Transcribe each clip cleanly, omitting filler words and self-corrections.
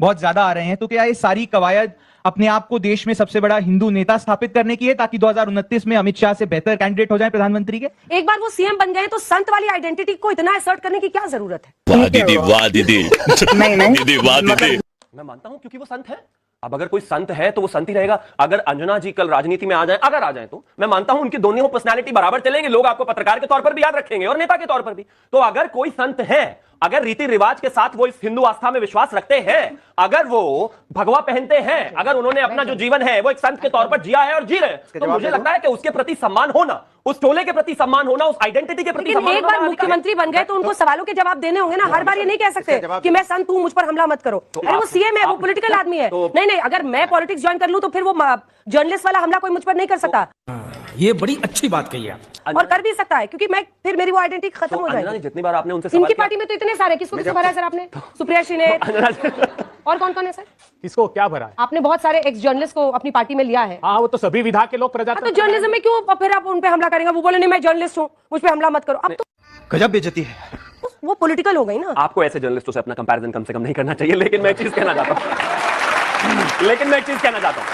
बहुत ज्यादा आ रहे हैं, तो क्या ये सारी कवायद अपने आप को देश में सबसे बड़ा हिंदू नेता स्थापित करने की है ताकि 2029 में अमित शाह से बेहतर कैंडिडेट हो जाए प्रधानमंत्री के? एक बार वो सीएम बन गए तो संत वाली आइडेंटिटी को इतना असर्ट करने की क्या जरूरत है? वाह दीदी, वाह दीदी, दीदी वाह दीदी। मैं मानता हूं क्योंकि वो संत है। अब अगर कोई संत है तो वो संत ही रहेगा। अगर अंजना जी कल राजनीति में आ जाए, अगर आ जाए, तो मैं मानता हूं उनकी दोनों पर्सनालिटी बराबर चलेंगे, लोग आपको पत्रकार के तौर पर भी याद रखेंगे और नेता के तौर पर भी। तो अगर कोई संत है, अगर रीति रिवाज के साथ वो इस हिंदू आस्था में विश्वास रखते हैं, अगर वो भगवा पहनते हैं, अगर उन्होंने अपना जो जीवन है वो एक संत के तौर पर जिया है और जी रहे हैं, तो मुझे लगता है कि उसके प्रति सम्मान होना, उस टोले के प्रति सम्मान होना, उस आइडेंटिटी के प्रति सम्मान एक बार मुख्यमंत्री बन गए तो उनको सवालों के जवाब देने होंगे ना। हर बार ये नहीं कह सकते कि मैं संत हूं, मुझ पर हमला मत करो। अरे वो सीएम है, वो पॉलिटिकल आदमी है। नहीं, अगर मैं पॉलिटिक्स ज्वाइन कर लूं तो फिर वो जर्नलिस्ट वाला हमला कोई मुझ पर नहीं कर सकता। ये बड़ी अच्छी बात कही है और कर भी सकता है, क्योंकि मैं फिर मेरी वो आइडेंटिटी खत्म हो जाएगी। जितनी बार आपने उनसे इनकी पार्टी में तो इतने सारे, किसको किसको भरा है सर आपने? सुप्रिया श्रीने और कौन कौन है सर? किसको क्या भरा है? आपने बहुत सारे एक्स जर्नलिस्ट को अपनी पार्टी में लिया है। हाँ, वो तो सभी विधा के लोग प्रजा। तो जर्नलिज्म में क्यों फिर आप उन पे हमला करेंगे? वो बोले नहीं मैं जर्नलिस्ट हूँ, मुझ पे हमला मत करो। अब तो गजब बेइज्जती है। वो पॉलिटिकल हो गई ना। आपको ऐसे जर्नलिस्टों से अपना कंपैरिजन कम से कम नहीं करना चाहिए। लेकिन मैं एक चीज कहना चाहता हूं,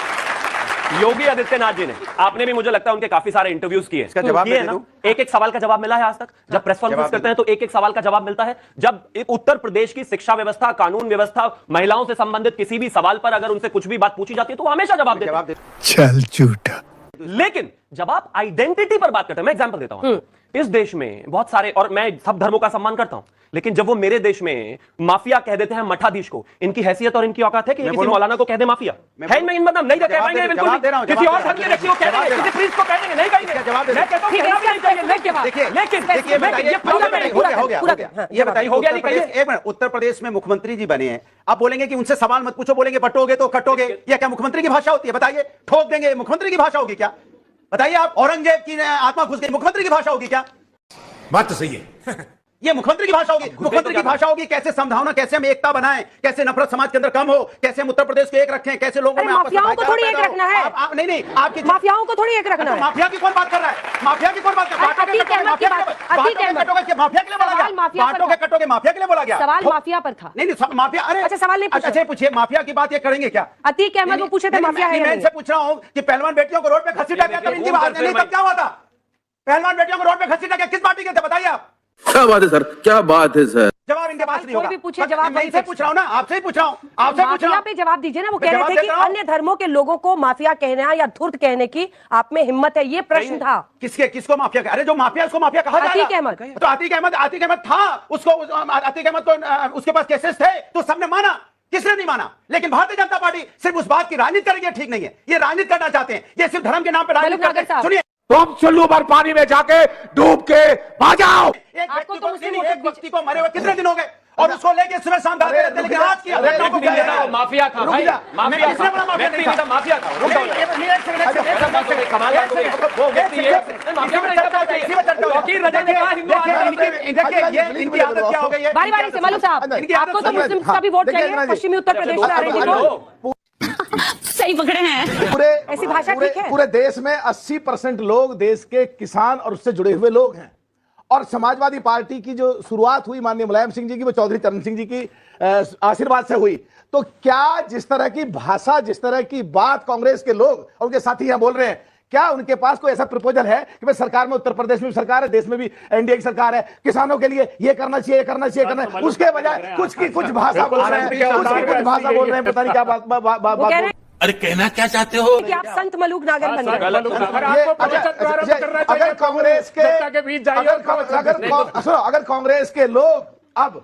योगी आदित्यनाथ जी ने, आपने भी मुझे लगता है उनके काफी सारे इंटरव्यूज किए, इसका जवाब किए ना? एक एक सवाल का जवाब मिला है आज तक? जब प्रेस कॉन्फ्रेंस करते हैं तो एक एक सवाल का जवाब मिलता है। जब उत्तर प्रदेश की शिक्षा व्यवस्था, कानून व्यवस्था, महिलाओं से संबंधित किसी भी सवाल पर अगर उनसे कुछ भी बात पूछी जाती है तो वो हमेशा जवाब देते हैं। चल झूठा। लेकिन जब आप आइडेंटिटी पर बात करते हैं, मैं एग्जांपल देता हूं, इस देश में बहुत सारे, और मैं सब धर्मों का सम्मान करता हूं, लेकिन जब वो मेरे देश में माफिया कह देते हैं मठाधीश को, इनकी हैसियत और इनकी औकात है कि किसी मौलाना को कह दे माफिया? है मैं इन मतलब नहीं कह पाएंगे, बिल्कुल किसी और धर्म के व्यक्ति को कह देंगे, किसी प्रीस्ट को कह देंगे, नहीं कहेंगे। मैं कहता हूं कहना भी नहीं चाहिए, ये बताइए, एक मिनट, उत्तर प्रदेश में मुख्यमंत्री जी बने हैं, आप बोलेंगे कि उनसे सवाल मत पूछो, बोलेंगे बटोगे तो कटोगे, या क्या मुख्यमंत्री की भाषा होती है? बताइए, ठोक देंगे, मुख्यमंत्री की भाषा होगी क्या? बताइए आप, औरंगजेब की आत्मा घुस गई, मुख्यमंत्री की भाषा होगी क्या? बात तो सही है। ये मुख्यमंत्री की भाषा होगी। मुख्यमंत्री की भाषा होगी कैसे समझाना, कैसे हम एकता बनाएं, कैसे नफरत समाज के अंदर कम हो, कैसे हम उत्तर प्रदेश को एक रखें, कैसे लोगों में माफियाओं को थोड़ी एक रखना है। नहीं, आपकी माफियाओं को थोड़ी एक रखना है। माफिया की कौन बात कर रहा है? माफिया की कौन बात कर रहा है? माफिया के लिए बोला गया? कटोगे माफिया के लिए बोला गया? सवाल माफिया पर था। नहीं, माफिया, अरे अच्छा सवाल नहीं पूछा। अच्छा पूछिए, माफिया की बात ये करेंगे क्या? अतीक अहमद वो पूछे थे माफिया है? मैं इनसे पूछ रहा हूं कि पहलवान बेटियों को रोड पे घसीटा गया, तब इनकी बात नहीं, तब क्या हुआ था? पहलवान बेटियों को रोड पे घसीटा गया, किस पार्टी के थे बताइए आप? क्या बात है सर, क्या बात है सर? जवाब इनके पास नहीं होगा। कोई भी पूछे जवाब मैं इनसे पूछ रहा हूं ना, आपसे ही पूछ रहा हूं, आपसे पूछ रहा हूं। पे जवाब दीजिए ना। वो कह रहे थे कि अन्य धर्मों के लोगों को माफिया कहना या धूर्त कहने की आप में हिम्मत है, ये प्रश्न था। किसको माफिया? अरे जो माफिया, उसको माफिया कहा जाएगा। अतीक अहमद। तो अतीक अहमद था, उसको अतीक अहमद तो उसके पास केसेस थे, तो सबने माना, किसने नहीं माना? लेकिन भारतीय जनता पार्टी सिर्फ उस बात की राजनीति करेगी, ठीक नहीं है। ये राजनीति करना चाहते हैं, ये सिर्फ धर्म के नाम पर राजनीति करते हैं। सुनिए, तुम चुल्लू भर पानी में जाके डूब के आ जाओ। एक व्यक्ति को मरे हुए कितने दिन हो गए, और उसको लेके सुबह शाम भागते रहते, लेकिन आज की घटना को क्या है? माफिया था भाई, माफिया किसने बोला माफिया नहीं था? माफिया था। इनकी आदत क्या हो गई है? बारी बारी से मल्लू साहब, आपको तो मुस्लिम का भी वोट चाहिए, पश्चिमी उत्तर प्रदेश में आ रहे हैं। सही पकड़े हैं। पूरे ऐसी भाषा ठीक है? पूरे देश में 80% लोग देश के किसान और उससे जुड़े हुए लोग हैं। और समाजवादी पार्टी की जो शुरुआत हुई माननीय मुलायम सिंह जी की, वो चौधरी चरण सिंह जी की आशीर्वाद से हुई। तो क्या जिस तरह की भाषा, जिस तरह की बात कांग्रेस के लोग और उनके साथी यहाँ बोल रहे हैं, क्या उनके पास कोई ऐसा प्रपोजल है कि भाई सरकार में, उत्तर प्रदेश में भी सरकार है, देश में भी एनडीए की सरकार है, किसानों के लिए ये करना चाहिए, करना चाहिए, उसके बजाय कुछ भाषा बोल रहे हैं, कुछ भाषा बोल रहे हैं, पता नहीं क्या बात। अरे कहना क्या चाहते हो? कि आप संत मलूक नागर बन गए। अगर कांग्रेस के अगर कांग्रेस के लोग अब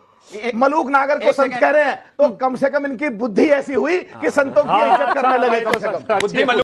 मलूक नागर को संत कह रहे हैं, तो कम से कम इनकी बुद्धि ऐसी हुई कि संतों की इज्जत करने लगे। कम से कम